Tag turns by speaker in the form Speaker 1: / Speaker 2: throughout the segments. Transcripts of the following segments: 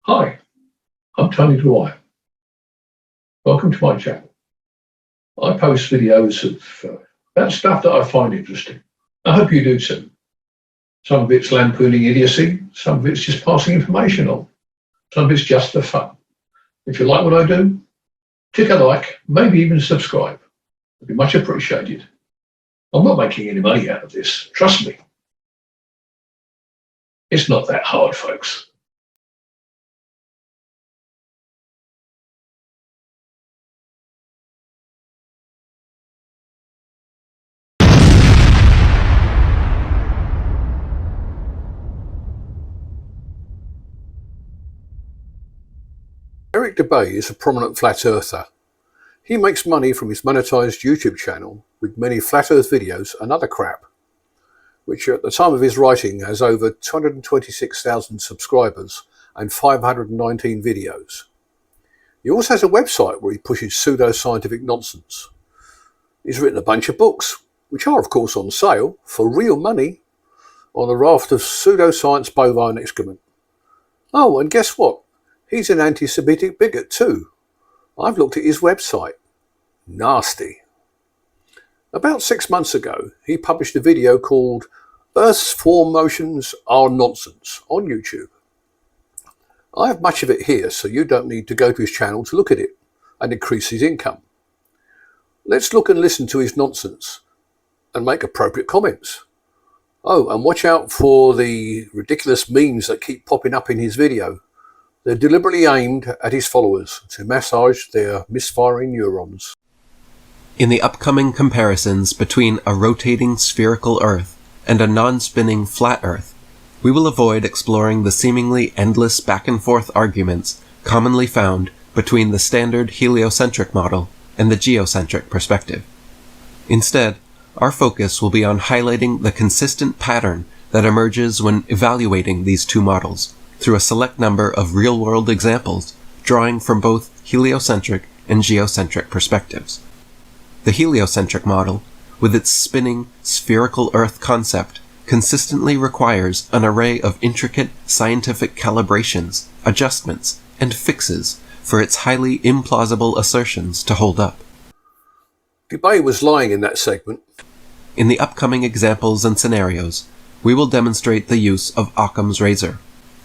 Speaker 1: Hi, I'm Tony Dwyer. Welcome to my channel. I post videos of about stuff that I find interesting. I hope you do too. Some of it's lampooning idiocy, some of it's just passing information on, some of it's just for fun. If you like what I do, click a like, maybe even subscribe. It'd be much appreciated. I'm not making any money out of this, trust me. It's not that hard, folks.
Speaker 2: Eric Dubay is a prominent flat earther. He makes money from his monetized YouTube channel with many flat earth videos and other crap, which at the time of his writing has over 226,000 subscribers and 519 videos. He also has a website where he pushes pseudo-scientific nonsense. He's written a bunch of books, which are of course on sale for real money, on a raft of pseudoscience bovine excrement. Oh, and guess what? He's an anti-Semitic bigot too. I've looked at his website. Nasty. About 6 months ago, he published a video called Earth's Form Motions Are Nonsense on YouTube. I have much of it here, so you don't need to go to his channel to look at it and increase his income. Let's look and listen to his nonsense and make appropriate comments. Oh, and watch out for the ridiculous memes that keep popping up in his video. They're deliberately aimed at his followers to massage their misfiring neurons.
Speaker 3: In the upcoming comparisons between a rotating spherical Earth and a non-spinning flat Earth, we will avoid exploring the seemingly endless back-and-forth arguments commonly found between the standard heliocentric model and the geocentric perspective. Instead, our focus will be on highlighting the consistent pattern that emerges when evaluating these two models, through a select number of real-world examples drawing from both heliocentric and geocentric perspectives. The heliocentric model, with its spinning, spherical Earth concept, consistently requires an array of intricate scientific calibrations, adjustments, and fixes for its highly implausible assertions to hold up.
Speaker 2: Dubay was lying in that segment.
Speaker 3: In the upcoming examples and scenarios, we will demonstrate the use of Occam's razor,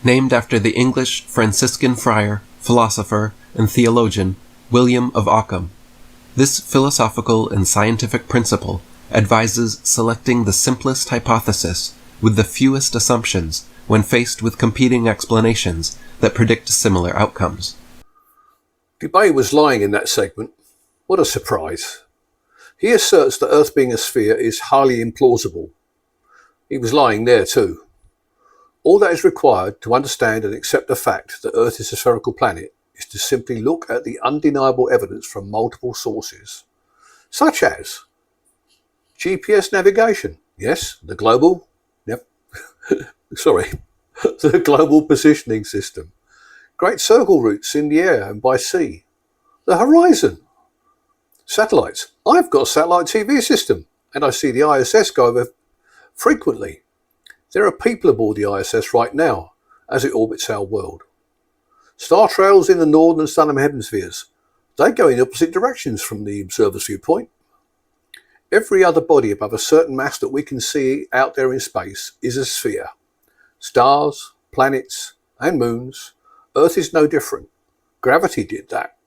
Speaker 3: named after the English Franciscan friar, philosopher, and theologian William of Occam. This philosophical and scientific principle advises selecting the simplest hypothesis with the fewest assumptions when faced with competing explanations that predict similar outcomes.
Speaker 2: Dubay was lying in that segment. What a surprise. He asserts that Earth being a sphere is highly implausible. He was lying there too. All that is required to understand and accept the fact that Earth is a spherical planet is to simply look at the undeniable evidence from multiple sources, such as GPS navigation, yes, the global positioning system, great circle routes in the air and by sea, the horizon, satellites. I've got a satellite TV system and I see the ISS go over frequently. There are people aboard the ISS right now as it orbits our world. Star trails in the northern and southern hemispheres. They go in opposite directions from the observer's viewpoint. Every other body above a certain mass that we can see out there in space is a sphere. Stars, planets, and moons. Earth is no different. Gravity did that.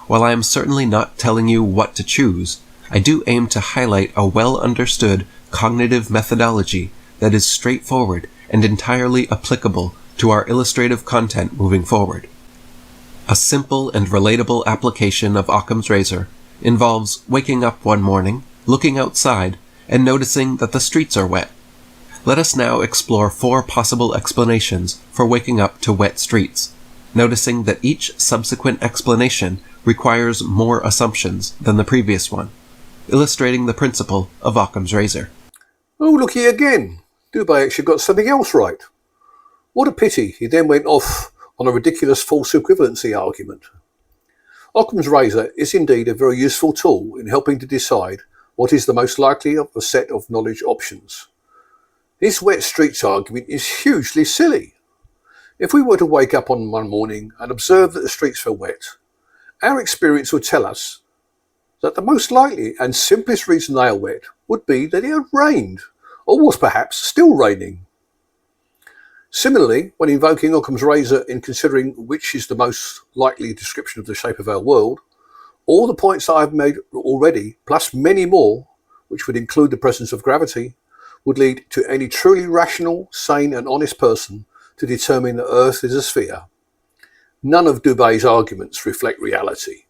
Speaker 3: While I am certainly not telling you what to choose, I do aim to highlight a well-understood cognitive methodology that is straightforward and entirely applicable to our illustrative content moving forward. A simple and relatable application of Occam's razor involves waking up one morning, looking outside, and noticing that the streets are wet. Let us now explore 4 possible explanations for waking up to wet streets, noticing that each subsequent explanation requires more assumptions than the previous one, illustrating the principle of Occam's razor.
Speaker 2: Oh, looky again. Dubay actually got something else right. What a pity he then went off on a ridiculous false equivalency argument. Occam's razor is indeed a very useful tool in helping to decide what is the most likely of a set of knowledge options. His wet streets argument is hugely silly. If we were to wake up on one morning and observe that the streets were wet, our experience would tell us that the most likely and simplest reason they are wet would be that it had rained, or was perhaps still raining. Similarly, when invoking Occam's razor in considering which is the most likely description of the shape of our world, all the points that I've made already, plus many more, which would include the presence of gravity, would lead to any truly rational, sane and honest person to determine that Earth is a sphere. None of Dubay's arguments reflect reality.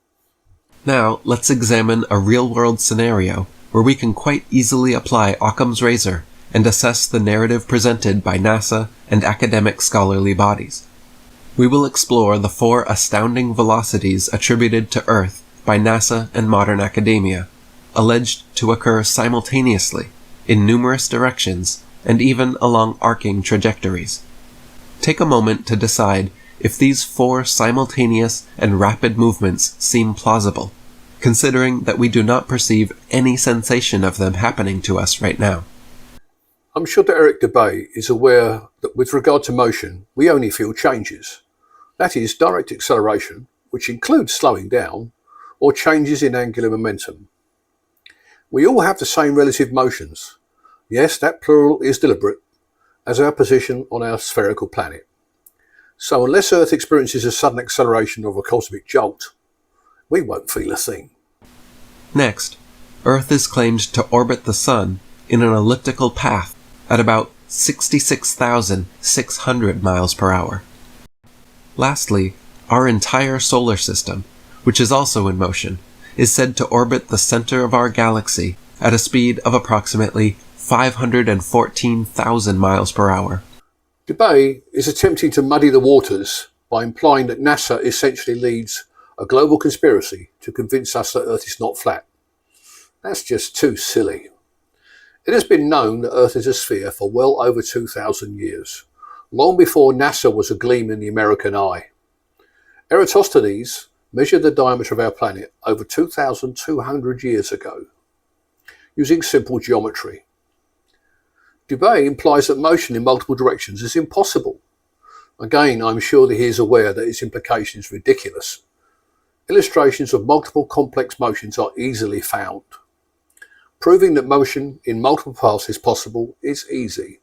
Speaker 3: Now, let's examine a real-world scenario where we can quite easily apply Occam's razor and assess the narrative presented by NASA and academic scholarly bodies. We will explore the 4 astounding velocities attributed to Earth by NASA and modern academia, alleged to occur simultaneously, in numerous directions, and even along arcing trajectories. Take a moment to decide if these 4 simultaneous and rapid movements seem plausible, considering that we do not perceive any sensation of them happening to us right now.
Speaker 2: I'm sure that Eric Dubay is aware that with regard to motion, we only feel changes. That is, direct acceleration, which includes slowing down, or changes in angular momentum. We all have the same relative motions. Yes, that plural is deliberate, as our position on our spherical planet. So unless Earth experiences a sudden acceleration or a cosmic jolt, we won't feel a thing.
Speaker 3: Next, Earth is claimed to orbit the Sun in an elliptical path at about 66,600 miles per hour. Lastly, our entire solar system, which is also in motion, is said to orbit the center of our galaxy at a speed of approximately 514,000 miles per hour.
Speaker 2: Dubay is attempting to muddy the waters by implying that NASA essentially leads a global conspiracy to convince us that Earth is not flat. That's just too silly. It has been known that Earth is a sphere for well over 2,000 years, long before NASA was a gleam in the American eye. Eratosthenes measured the diameter of our planet over 2,200 years ago, using simple geometry. Dubay implies that motion in multiple directions is impossible. Again, I'm sure that he is aware that its implication is ridiculous. Illustrations of multiple complex motions are easily found. Proving that motion in multiple paths is possible is easy.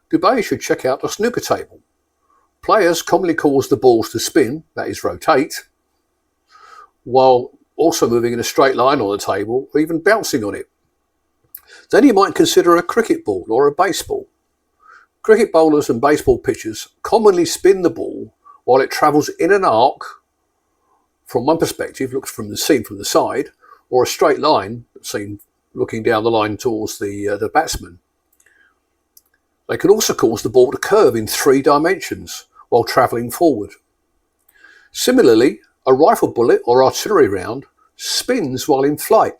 Speaker 2: Dubay should check out the snooker table. Players commonly cause the balls to spin, that is rotate, while also moving in a straight line on the table or even bouncing on it. Then you might consider a cricket ball or a baseball. Cricket bowlers and baseball pitchers commonly spin the ball while it travels in an arc from one perspective, looks from the scene from the side, or a straight line seen looking down the line towards the batsman. They can also cause the ball to curve in 3 dimensions while travelling forward. Similarly, a rifle bullet or artillery round spins while in flight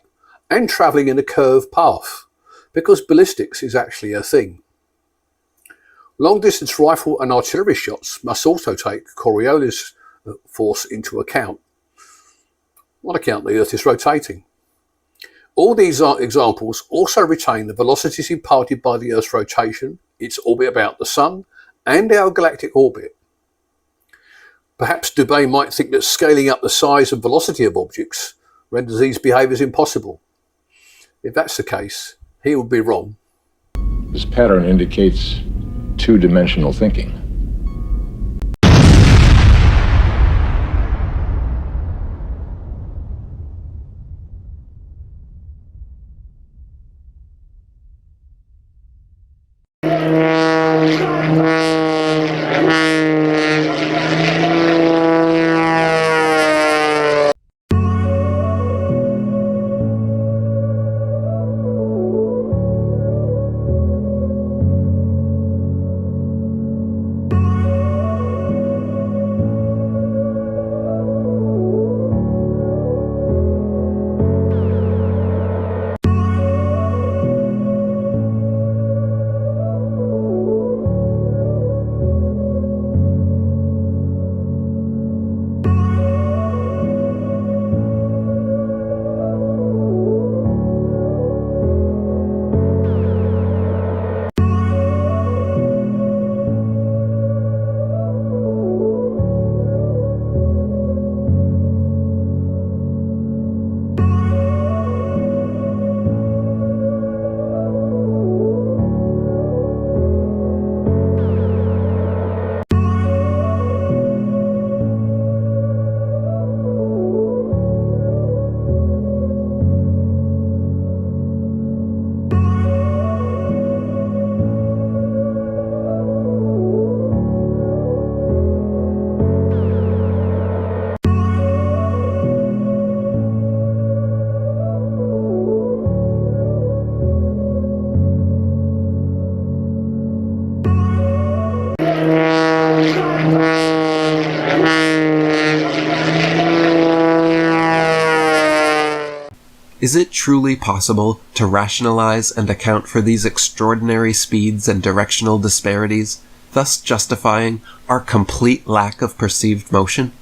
Speaker 2: and travelling in a curved path, because ballistics is actually a thing. Long-distance rifle and artillery shots must also take Coriolis force into account. On account the Earth is rotating. All these examples also retain the velocities imparted by the Earth's rotation, its orbit about the Sun, and our galactic orbit. Perhaps Dubay might think that scaling up the size and velocity of objects renders these behaviours impossible. If that's the case, he would be wrong.
Speaker 4: This pattern indicates two-dimensional thinking.
Speaker 3: Is it truly possible to rationalize and account for these extraordinary speeds and directional disparities, thus justifying our complete lack of perceived motion?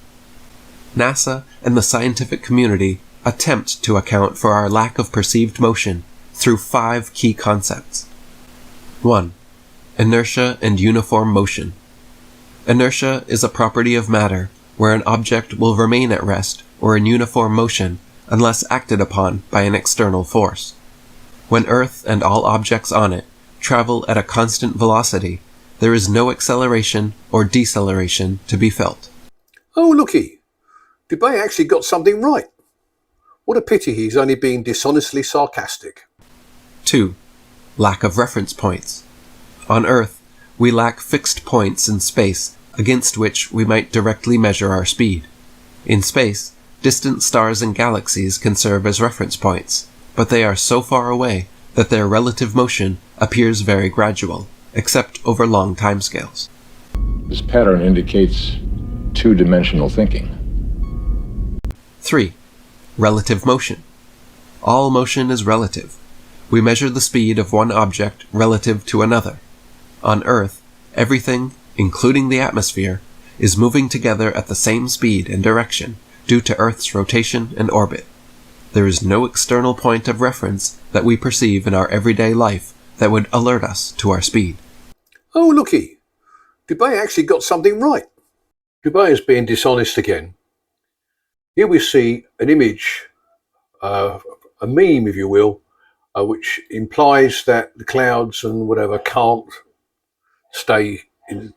Speaker 3: NASA and the scientific community attempt to account for our lack of perceived motion through 5 key concepts. 1. Inertia and uniform motion. Inertia is a property of matter where an object will remain at rest or in uniform motion unless acted upon by an external force. When Earth and all objects on it travel at a constant velocity, there is no acceleration or deceleration to be felt.
Speaker 2: Oh, looky! Dubay actually got something right. What a pity he's only being dishonestly sarcastic.
Speaker 3: 2. Lack of reference points. On Earth, we lack fixed points in space against which we might directly measure our speed. In space, distant stars and galaxies can serve as reference points, but they are so far away that their relative motion appears very gradual, except over long timescales.
Speaker 4: This pattern indicates two-dimensional thinking.
Speaker 3: 3. Relative motion. All motion is relative. We measure the speed of one object relative to another. On Earth, everything, including the atmosphere, is moving together at the same speed and direction due to Earth's rotation and orbit. There is no external point of reference that we perceive in our everyday life that would alert us to our speed.
Speaker 2: Oh, looky! Dubay actually got something right. Dubay is being dishonest again. Here we see an image, a meme, if you will, which implies that the clouds and whatever can't stay in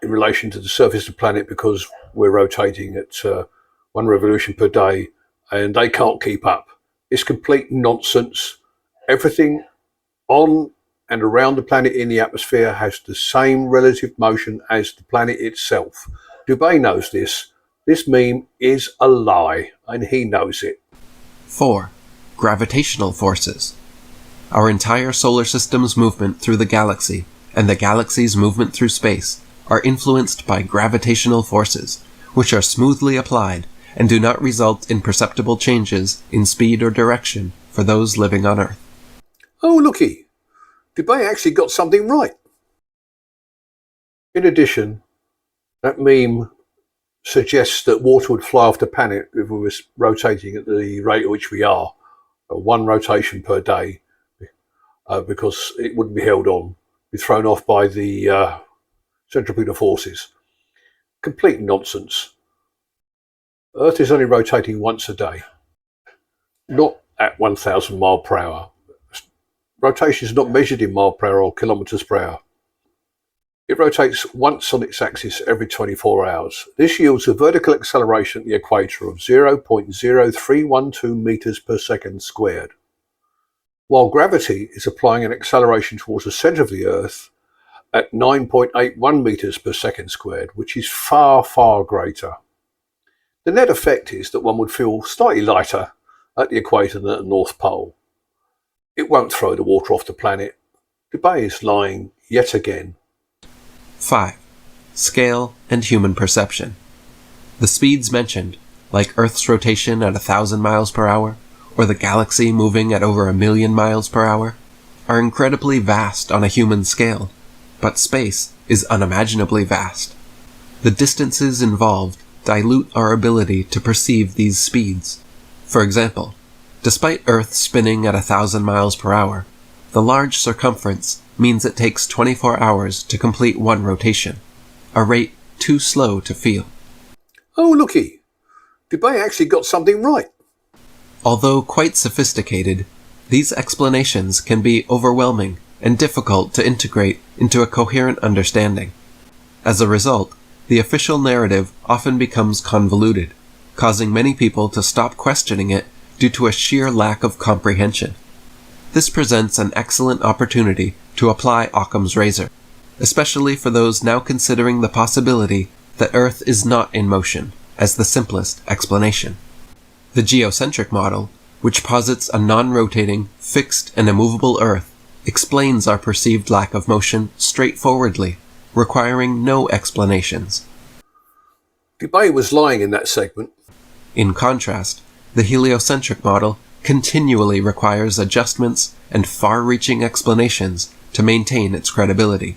Speaker 2: relation to the surface of the planet because we're rotating at 1 revolution per day and they can't keep up. It's complete nonsense. Everything on and around the planet in the atmosphere has the same relative motion as the planet itself. Dubay knows this. This meme is a lie and he knows it.
Speaker 3: 4. Gravitational forces. Our entire solar system's movement through the galaxy and the galaxy's movement through space are influenced by gravitational forces, which are smoothly applied and do not result in perceptible changes in speed or direction for those living on Earth.
Speaker 2: Oh, looky! Dubay actually got something right. In addition, that meme suggests that water would fly off the planet if we were rotating at the rate at which we are, 1 rotation per day, because it wouldn't be held on, be thrown off by the centripetal forces. Complete nonsense. Earth is only rotating once a day, not at 1,000 miles per hour. Rotation is not measured in miles per hour or kilometers per hour. It rotates once on its axis every 24 hours. This yields a vertical acceleration at the equator of 0.0312 meters per second squared, while gravity is applying an acceleration towards the center of the Earth at 9.81 meters per second squared, which is far, far greater. The net effect is that one would feel slightly lighter at the equator than at the North Pole. It won't throw the water off the planet. Dubay is lying yet again.
Speaker 3: 5. Scale and human perception. The speeds mentioned, like Earth's rotation at 1,000 miles per hour, or the galaxy moving at over 1,000,000 miles per hour, are incredibly vast on a human scale, but space is unimaginably vast. The distances involved dilute our ability to perceive these speeds. For example, despite Earth spinning at 1,000 miles per hour, the large circumference means it takes 24 hours to complete 1 rotation, a rate too slow to feel.
Speaker 2: Oh, looky! Dubay actually got something right.
Speaker 3: Although quite sophisticated, these explanations can be overwhelming and difficult to integrate into a coherent understanding. As a result, the official narrative often becomes convoluted, causing many people to stop questioning it due to a sheer lack of comprehension. This presents an excellent opportunity to apply Occam's razor, especially for those now considering the possibility that Earth is not in motion as the simplest explanation. The geocentric model, which posits a non-rotating, fixed and immovable Earth, explains our perceived lack of motion straightforwardly, requiring no explanations.
Speaker 2: Dubay was lying in that segment.
Speaker 3: In contrast, the heliocentric model continually requires adjustments and far-reaching explanations to maintain its credibility.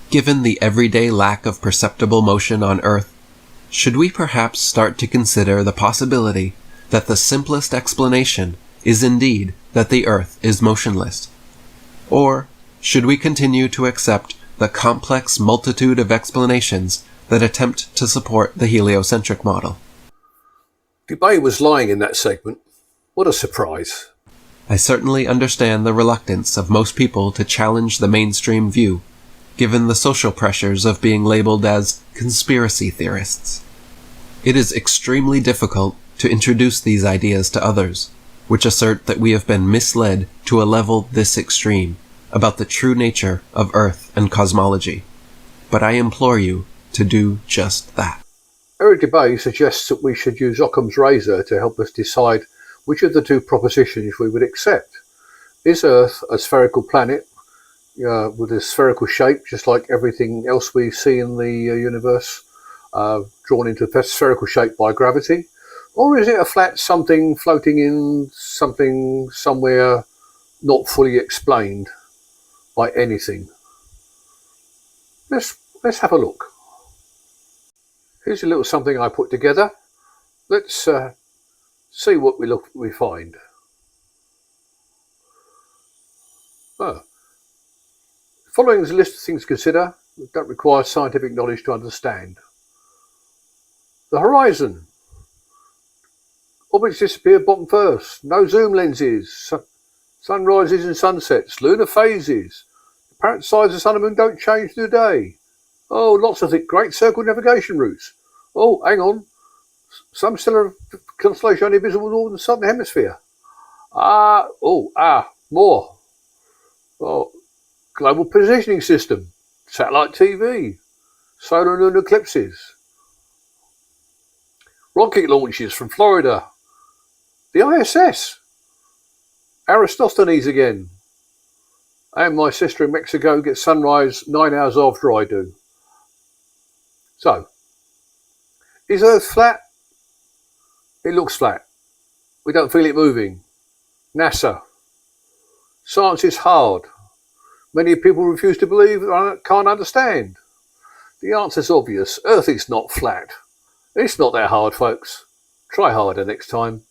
Speaker 3: Given the everyday lack of perceptible motion on Earth, should we perhaps start to consider the possibility that the simplest explanation is indeed that the Earth is motionless? Or should we continue to accept the complex multitude of explanations that attempt to support the heliocentric model?
Speaker 2: Dubay was lying in that segment. What a surprise.
Speaker 3: I certainly understand the reluctance of most people to challenge the mainstream view, given the social pressures of being labeled as conspiracy theorists. It is extremely difficult to introduce these ideas to others, which assert that we have been misled to a level this extreme about the true nature of Earth and cosmology. But I implore you to do just that.
Speaker 2: Eric Dubay suggests that we should use Occam's razor to help us decide which of the two propositions we would accept. Is Earth a spherical planet with a spherical shape, just like everything else we see in the universe, drawn into a spherical shape by gravity? Or is it a flat something floating in something somewhere not fully explained by anything? Let's have a look. Here's a little something I put together. Let's see what we find. Following is a list of things to consider that don't require scientific knowledge to understand. The horizon. Objects disappear bottom first. No zoom lenses. Sunrises and sunsets. Lunar phases. Apparent size of the sun and moon don't change through the day. Oh, lots of great circle navigation routes. Oh, hang on. Some stellar constellation only visible in the northern southern hemisphere. More. Oh, global positioning system. Satellite TV. Solar and lunar eclipses. Rocket launches from Florida. The ISS. Eratosthenes again. And my sister in Mexico gets sunrise 9 hours after I do. So, is Earth flat? It looks flat. We don't feel it moving. NASA. Science is hard. Many people refuse to believe and can't understand. The answer's obvious. Earth is not flat. It's not that hard, folks. Try harder next time.